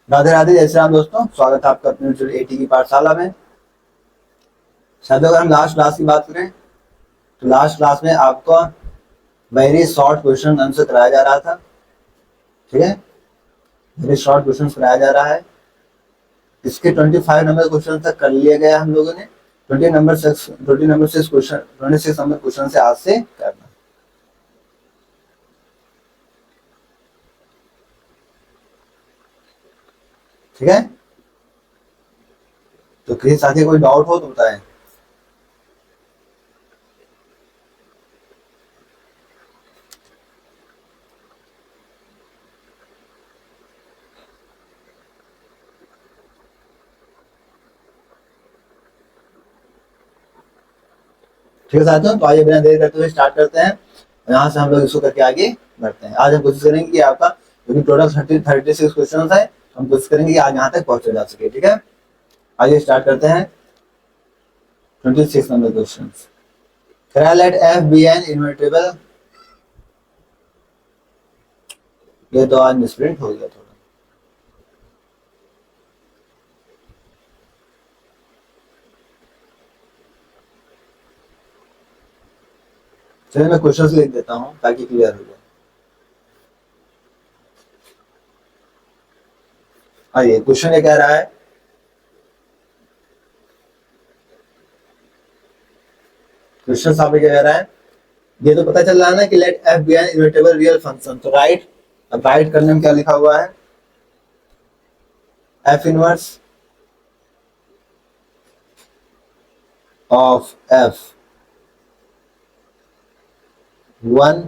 राधे राधे, जय श्री राम दोस्तों। स्वागत है आपका अपने एटी की पाठशाला में। शायद अगर हम लास्ट क्लास की बात करें तो लास्ट क्लास में आपको वेरी शॉर्ट क्वेश्चन आंसर कराया जा रहा था। ठीक है, वेरी शॉर्ट क्वेश्चन कराया जा रहा है। इसके 25 नंबर क्वेश्चन तक कर लिए गए हम लोगों ने। 26 क्वेश्चन 26 नंबर क्वेश्चन से आज से करना। ठीक है, तो किसी साथी कोई डाउट हो तो बताएं। ठीक है साथियों, तो आइए बिना देर करते हुए स्टार्ट करते हैं। यहाँ से हम लोग इसको करके आगे बढ़ते हैं। आज हम कोशिश करेंगे कि आपका क्योंकि टोटल 36 क्वेश्चन है, हम कोशिश करेंगे कि आज यहाँ तक पहुंचा जा सके। ठीक है, आइए स्टार्ट करते हैं। 26 number question. let f be an invertible। ये तो आज मिसप्रिंट हो गया थोड़ा। चलिए मैं क्वेश्चंस लिख देता हूँ ताकि क्लियर हो जाए। आइए, क्वेश्चन ये कह रहा है, क्वेश्चन आप क्या कह रहा है, ये तो पता चल रहा है ना कि let f be an invertible real function. तो राइट, अब राइट करने में क्या लिखा हुआ है, f inverse of f 1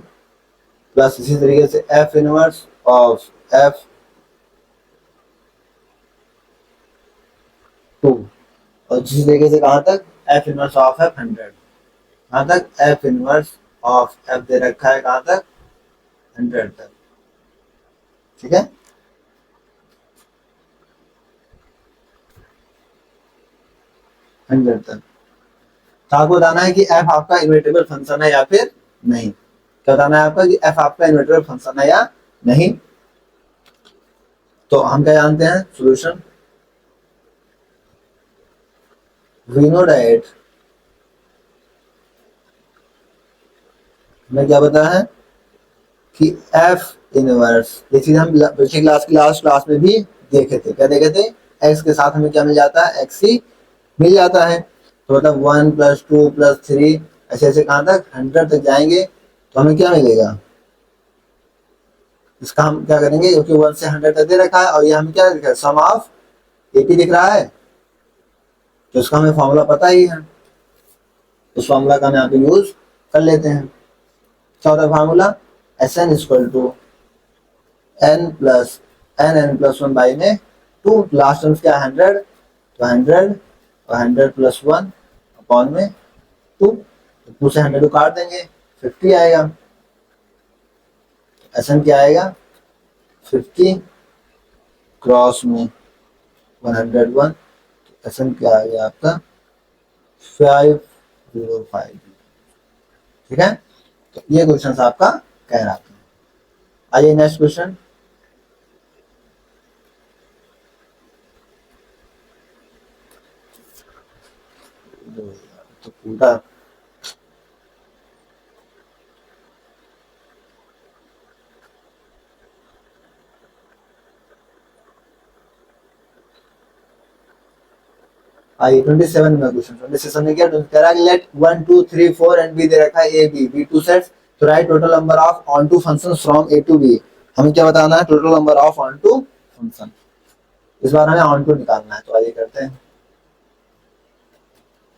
plus इसी तरीके से एफ इनवर्स ऑफ एफ 2 और इसी तरीके से कहां तक एफ इनवर्स ऑफ एफ 100। कहां तक एफ इनवर्स ऑफ एफ दे रखा है, कहां तक 100 तक। ठीक है, 100 तक। तो आपको बताना है कि एफ आपका इन्वर्टिबल फंक्शन है या फिर नहीं। क्या बताना है आपका कि एफ आपका इन्वर्टिबल फंक्शन है या नहीं। तो हम क्या जानते हैं सॉल्यूशन, वी नो दैट, हमें क्या पता है कि एफ इनवर्स, ये चीज हम पिछली क्लास की लास्ट क्लास में भी देखे थे। क्या देखे थे, एक्स के साथ हमें क्या मिल जाता है, एक्स ही मिल जाता है। तो मतलब 1 प्लस 2 प्लस 3 ऐसे ऐसे कहां तक 100 तक जाएंगे तो हमें क्या मिलेगा। इसका हम क्या करेंगे, क्योंकि 1 से 100 तक दे रखा है और ये हमें क्या लिखा है, सम ऑफ एपी दिख रहा है, तो इसका हमें फॉर्मूला पता ही है। उस फॉर्मूला का हम यहाँ पे यूज कर लेते हैं। क्या होता है formula, s n equal to n plus n plus 1 by में 2, लास्ट टर्म्स क्या है 100, तो 100 और 100 प्लस 1 अपॉन में 2, तो 2 से 100 को काट देंगे 50 आएगा। एस एन क्या आएगा 50 क्रॉस में 101, एस एन क्या आएगा आपका 505। ठीक है, तो ये क्वेश्चन आपका कह रहा था। आइए नेक्स्ट क्वेश्चन। तो पूरा आइए 27 में क्वेश्चन। 27 में क्या कह रहा है, लेट 1 2 3 4 एंड बी दे रखा है, A B be two sets. तो write total number of onto function from A to B. हमें क्या बताना है, total number of onto function. इस बार हमें ऑन टू निकालना है, तो आइए करते हैं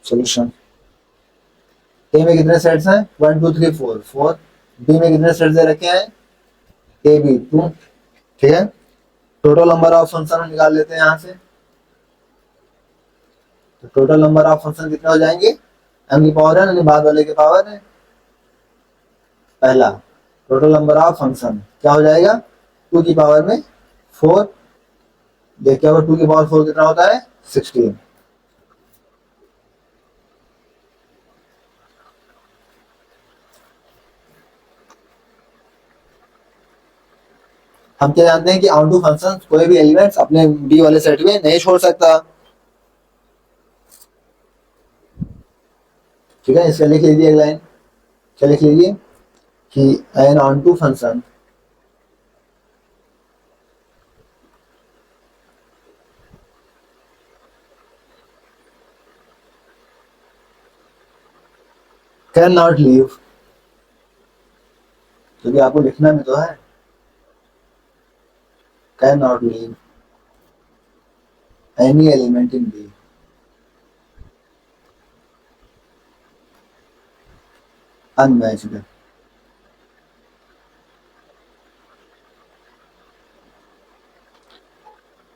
सॉल्यूशन। ए में कितने सेट्स हैं, 1 2 3 4 4। बी में कितने सेट्स दे रखे हैं, ए बी 2। ठीक है, टोटल नंबर ऑफ फंक्शन हम निकाल लेते हैं यहाँ से। तो टोटल नंबर ऑफ फंक्शन कितने हो जाएंगे, एम की पावर है यानी बाद वाले के पावर है। पहला टोटल नंबर ऑफ फंक्शन क्या हो जाएगा, 2 की पावर में 4। देखिए अगर 2 की पावर 4 कितना होता है 16। हम क्या जानते हैं कि ऑन टू फंक्शन कोई भी एलिमेंट्स अपने बी वाले सेट में नहीं छोड़ सकता। ठीक है, इसका लिख लीजिए एक लाइन, क्या लिख लीजिए कि an onto function can not leave, क्योंकि आपको लिखना में तो है, can not leave any element in B unmatched.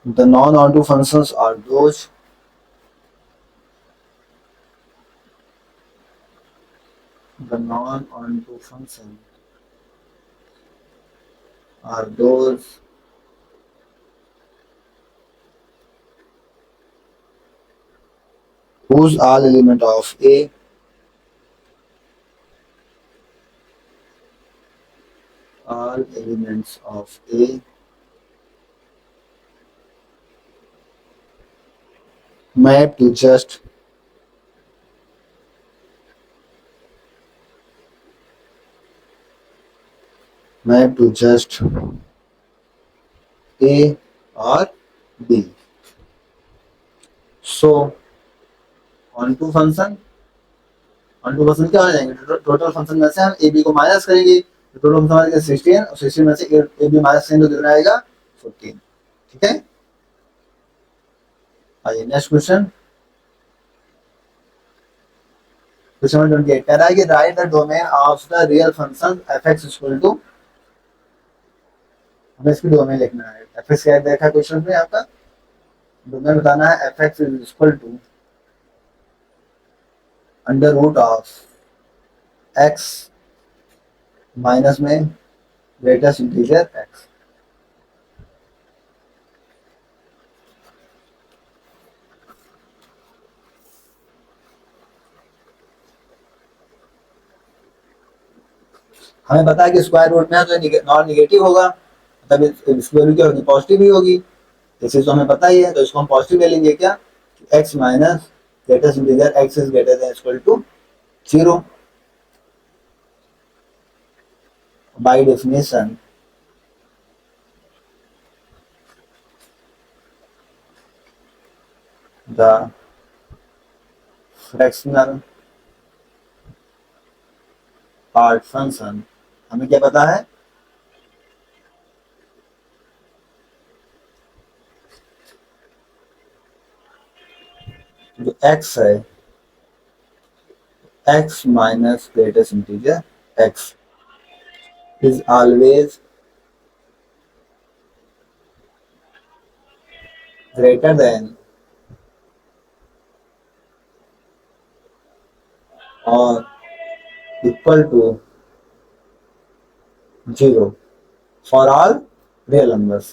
The non-onto functions are those the non-onto functions are those whose all element of A all elements of A map to just A or B. So onto function क्या हो जाएंगे, total function में से हम A B को minus करेंगे, total function हमारे 16 और 16 में से ए बी माइनस करेंगे तो कितना आएगा 14। ठीक है, आइए नेक्स्ट क्वेश्चन, क्वेश्चन नंबर 28 कह रहा है कि write the domain of the real function f x equal to, हमें इसकी डोमेन लिखना है, एफ एक्स क्या देखा क्वेश्चन में आपका, डोमेन बताना है f x is equal to under root of x minus में ग्रेटेस्ट इंटीजर एक्स। हमें पता है कि स्क्वायर रूट में है तो नॉन निगेटिव होगा, तब इसकी वैल्यू क्या होगी, पॉजिटिव ही होगी, इसी तो हमें पता ही है, तो इसको हम पॉजिटिव ले लेंगे क्या, x minus greatest integer x is greater than equal to 0। By definition the fractional part function, हमें क्या पता है, जो x है x minus greatest integer x is always greater than or equal to 0 for all real numbers।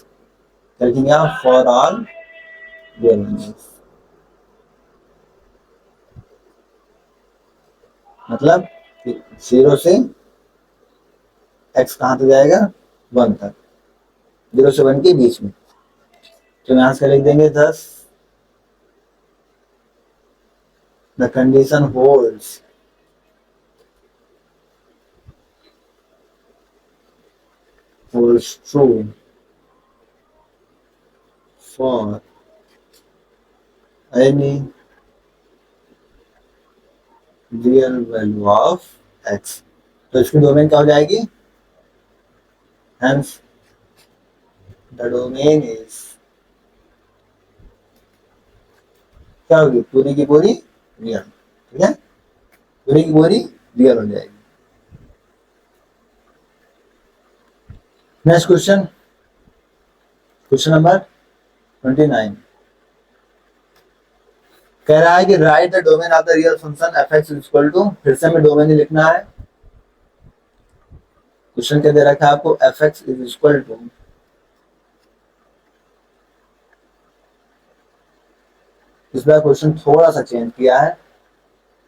क्या लिखेंगे आप, for all real numbers, मतलब 0 से x कहाँ तक जाएगा, 1 तक, 0 से 1 के बीच में, तो यहाँ से लिख देंगे thus the condition holds true for any real value of x। तो इसकी डोमेन क्या हो जाएगी, hence the domain is, क्या होगी, पूरी की पूरी रियल। ठीक है, पूरी की पूरी रियल हो जाएगी। नेक्स्ट क्वेश्चन, क्वेश्चन नंबर 29 कह रहा है कि write the domain of the real function f x equal to, फिर से हमें डोमेन ही लिखना है, क्वेश्चन क्या दे रखा है आपको, F x is equal to इस बार क्वेश्चन थोड़ा सा चेंज किया है,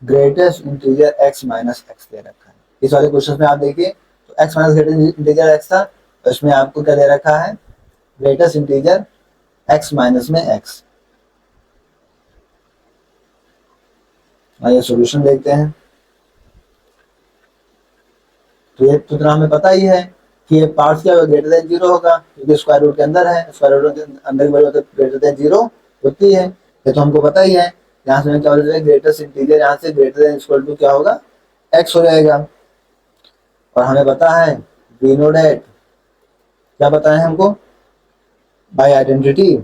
greatest integer X minus X दे रखा है। इस वाले क्वेश्चन में आप देखिए तो X minus greatest integer X था, उसमें आपको क्या दे रखा है, ग्रेटेस्ट इंटीजर x माइनस में x। आइए सॉल्यूशन देखते हैं। तो ये सूत्र हमें पता ही है कि ये पार्ट्स क्या होगा, ग्रेटर देन जीरो होगा, क्योंकि स्क्वायर रूट के अंदर है, स्क्वायर रूट के अंदर की वैल्यू तो ग्रेटर देन जीरो होती है, ये तो हमको पता ही है। यहाँ से क्या हो जाएगा, ग्रेटेस्ट इंटीजर यहाँ से ग्रेटर देन इक्वल टू क्या होगा, x हो जाएगा। और हमें पता है वी नो डेट, क्या पता है हमको, बाय आइडेंटिटी,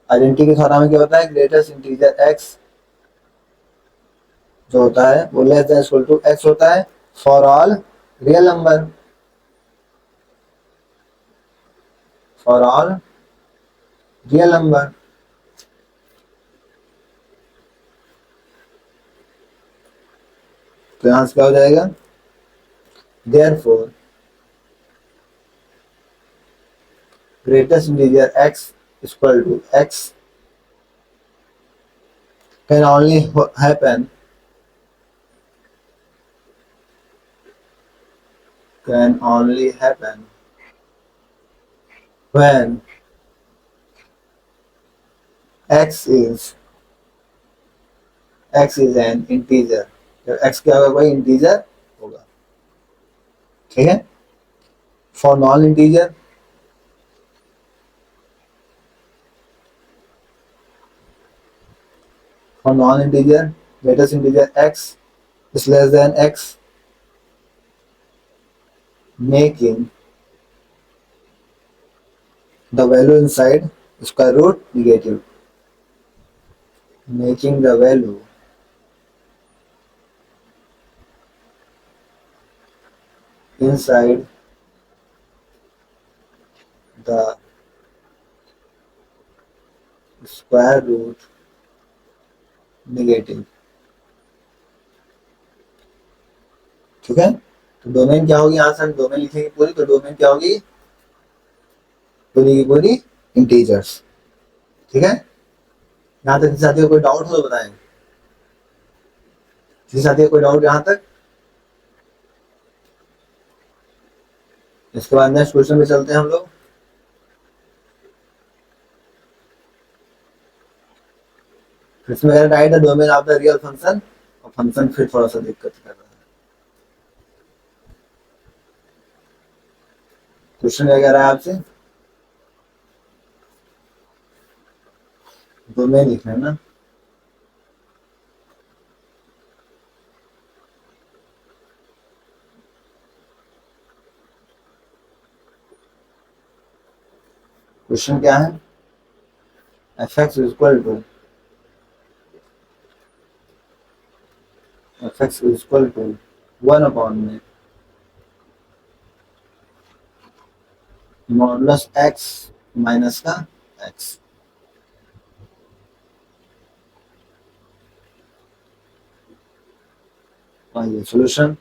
आइडेंटिटी के द्वारा हमें क्या पता है, ग्रेटेस्ट इंटीजर x जो होता है वो less than equal to x होता है for all real number, for all real number. तो यहां से क्या हो जाएगा, therefore greatest integer x equal to x can only happen, can only happen when x is an integer। जब x क्या होगा, कोई इंटीजर होगा, ठीक है। For non integer, for non integer greatest integer x is less than x, making the value inside square root negative, making the value inside the square root negative, ठीक है। तो डोमेन क्या होगी, यहां से हम डोमेन लिखेंगे पूरी, तो डोमेन क्या होगी, पूरी की पूरी इंटीजर्स, ठीक है। यहाँ तक किसी साथी को कोई डाउट हो तो बताएं, किसी साथी को कोई डाउट यहाँ तक। इसके बाद नेक्स्ट क्वेश्चन पे चलते हैं हम लोग। इसमें कह right the domain of the real function, और फंक्शन फिर थोड़ा सा दिक्कत कर रहा है। क्वेश्चन क्या कह रहा है आपसे, डोमेन लिखना है ना। क्वेश्चन क्या है, fx equal to fx equal to 1/में मॉडुलस x माइनस का x। ये सॉल्यूशन,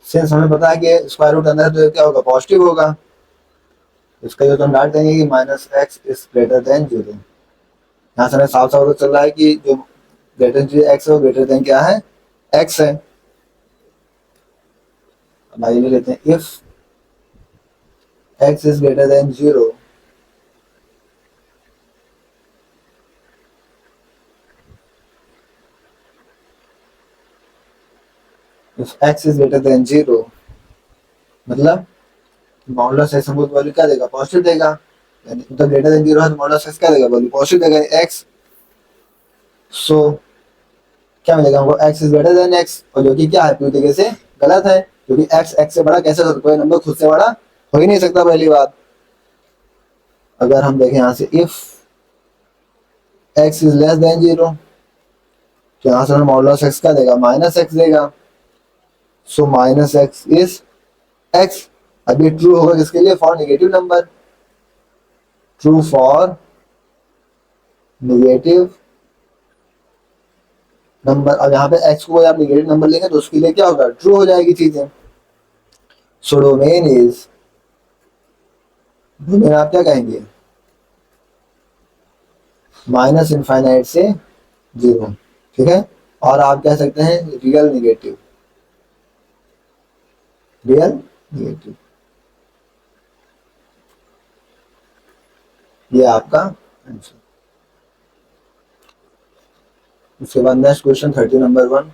सिंस हमें पता है कि स्क्वायर रूट अंदर है तो क्या होगा, पॉजिटिव होगा, इसका जो तो हम डाल देंगे कि minus x is greater than zero. यहाँ से हमें साफ साफ चल रहा है कि जो ग्रेटर देन एक्स है वो ग्रेटर देन क्या है, एक्स है। अब आइए लेते हैं, if x is greater than zero, if x is greater than zero मतलब मॉडुलस एक्स हमको वैल्यू क्या देगा, पॉजिटिव देगा, यानी तो ग्रेटर देन जीरो है तो मॉडुलस एक्स क्या देगा, वैल्यू पॉजिटिव देगा, एक्स। सो क्या मिलेगा हमको, x is greater then x, और जो कि क्या है पूरी तरीके से गलत है, क्योंकि x x से बड़ा कैसे हो सकता है, कोई नंबर खुद से बड़ा हो ही नहीं सकता, पहली बात। अगर हम देखें यहाँ से, if x is less than zero, तो यहाँ से मॉडुलस x क्या देगा, माइनस एक्स देगा। So minus x is x, अभी ट्रू होगा किसके लिए, for negative number, true for negative number. अब यहाँ पे x को आप नेगेटिव नंबर लेंगे तो उसके लिए क्या होगा, ट्रू हो जाएगी चीजें। सो डोमेन इज, डोमेन आप क्या कहेंगे, माइनस इनफाइनाइट से जीरो, ठीक है। और आप कह सकते हैं रियल नेगेटिव, रियल नेगेटिव। ये आपका आंसर। उसके बाद next question 30 number 1,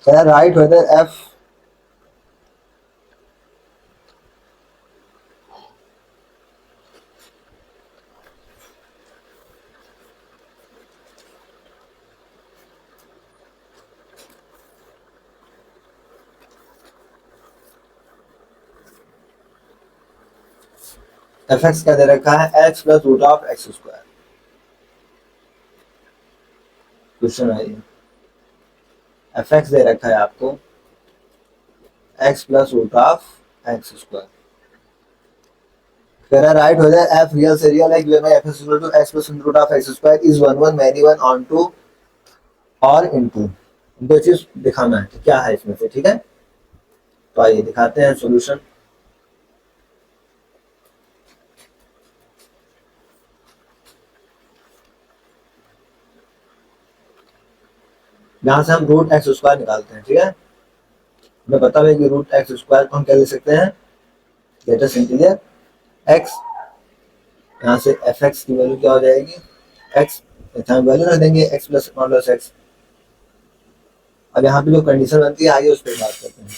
write whether f f x क्या दे रखा है, x plus root of x square. Question है ये, एफ एक्स दे रखा है आपको x plus root of x square. कह रहा है राइट हो जाए एफ रियल से रियल है, given by f is equal to x plus root of x square is one one many one onto और इनटू। दो चीज दिखाना है क्या है इसमें से, ठीक है। तो आइए दिखाते हैं सॉल्यूशन। यहां से हम रूट एक्स स्क्वायर निकालते हैं, ठीक है। हमें पता है कि रूट एक्स स्क्वायर को हम क्या लिख सकते हैं, लेट अस इंटीग्रेट एक्स, यहाँ से एफ एक्स की वैल्यू क्या हो जाएगी, एक्स वैल्यू रख देंगे एक्स प्लस मॉडुलस एक्स। अब यहाँ पे जो कंडीशन बनती है आइए उस पर बात करते हैं।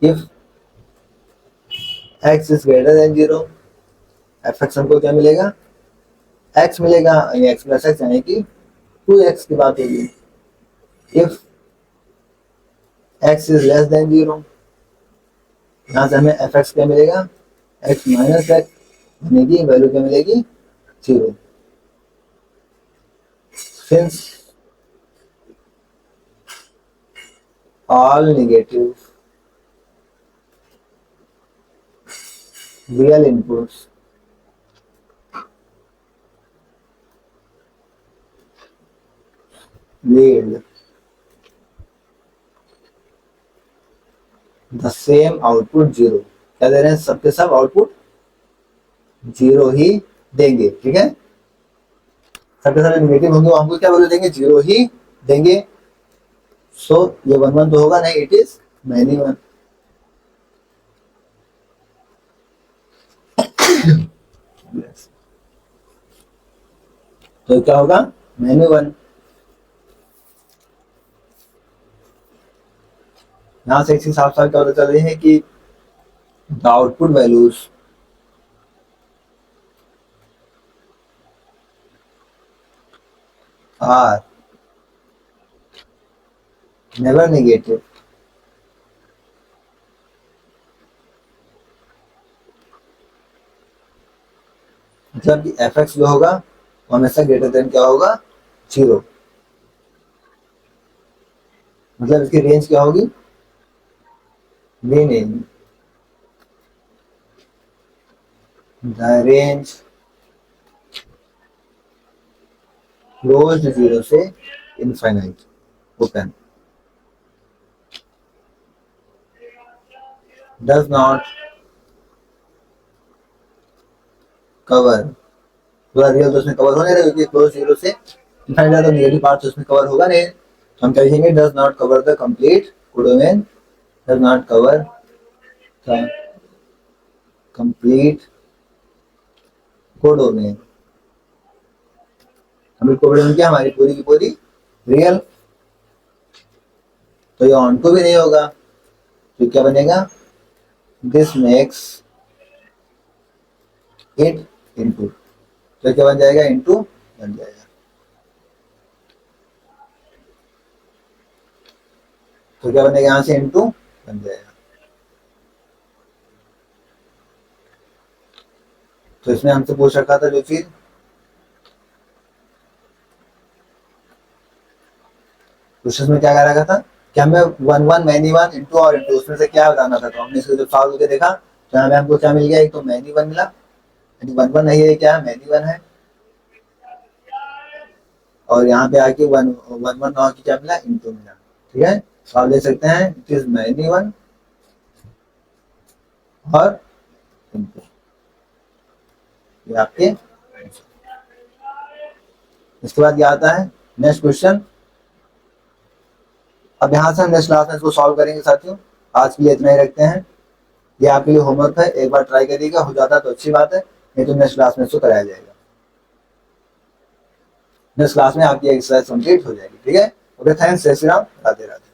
If x is greater then 0, F x हमको क्या मिलेगा, एक्स मिलेगा, एक्स प्लस एक्स यानी कि 2x की बात होगी। If x is less than 0, यहाँ से हमें एफ एक्स क्या मिलेगा, एक्स माइनस एक्स यानी कि वैल्यू क्या मिलेगी 0। Since all negative real inputs yield the same output 0। क्या दे रहे हैं, सबके सब आउटपुट 0 ही देंगे, ठीक है। सबके सब नेगेटिव होंगे, हमको क्या वैल्यू देंगे, 0 ही देंगे। सो ये 1 1 तो होगा नहीं, इट इज मैनी वन। तो क्या होगा, मैनी वन। यहां से एक चीज साफ साफ क्या पता चल रही है कि the output values are never negative मतलब कि एफ एक्स जो होगा वो हमेशा ग्रेटर देन क्या होगा, 0। मतलब इसकी रेंज क्या होगी, मीनिंग द रेंज क्लोज्ड 0 से infinite open does not cover, पूरा रियल तो उसमें कवर होने रहा क्योंकि क्लोज 0 से इनफाइनाइट तो नेगेटिव पार्ट तो उसमें कवर होगा नहीं। तो हम क्या लिखेंगे, does not cover the complete codomain, does not cover the complete codomain. हमें कोडोमेन क्या, हमारी पूरी की पूरी रियल। तो ये ऑन टू भी नहीं होगा, तो क्या बनेगा, दिस मेक्स इट इनटू। तो क्या बन जाएगा, इनटू बन जाएगा। तो क्या बनेगा, यहां से इनटू बन जाएगा। तो इसमें हमसे पूछ रखा था जो चीज, क्वेश्चन में क्या कह रखा था कि हमें 1 1 मैनी वन इंटू और इंटू उसमें से क्या बताना था। तो हमने इसको जब सॉल्व करके देखा तो यहाँ पे हमको क्या मिल गया, एक तो मैनी वन मिला, यानी 1 1 नहीं है, क्या है, मैनी वन है। और यहाँ पे आके 1 1 1 और क्या मिला, इंटू मिला, ठीक है। तो आप देख सकते हैं इट इज मैनी वन और इंटू, ये आपके। इसके बाद क्या आता है नेक्स्ट क्वेश्चन, अब यहाँ से हम नेक्स्ट क्लास में इसको सॉल्व करेंगे साथियों। आज के लिए इतना ही रखते हैं। ये आपके लिए होमवर्क है, एक बार ट्राई करिएगा, हो जाता तो अच्छी बात है, नहीं तो नेक्स्ट क्लास में इसको कराया जाएगा। नेक्स्ट क्लास में आपकी एक्सरसाइज कंप्लीट हो जाएगी। ठीक है, ओके, थैंक्स, जय श्री राम, राधे राधे।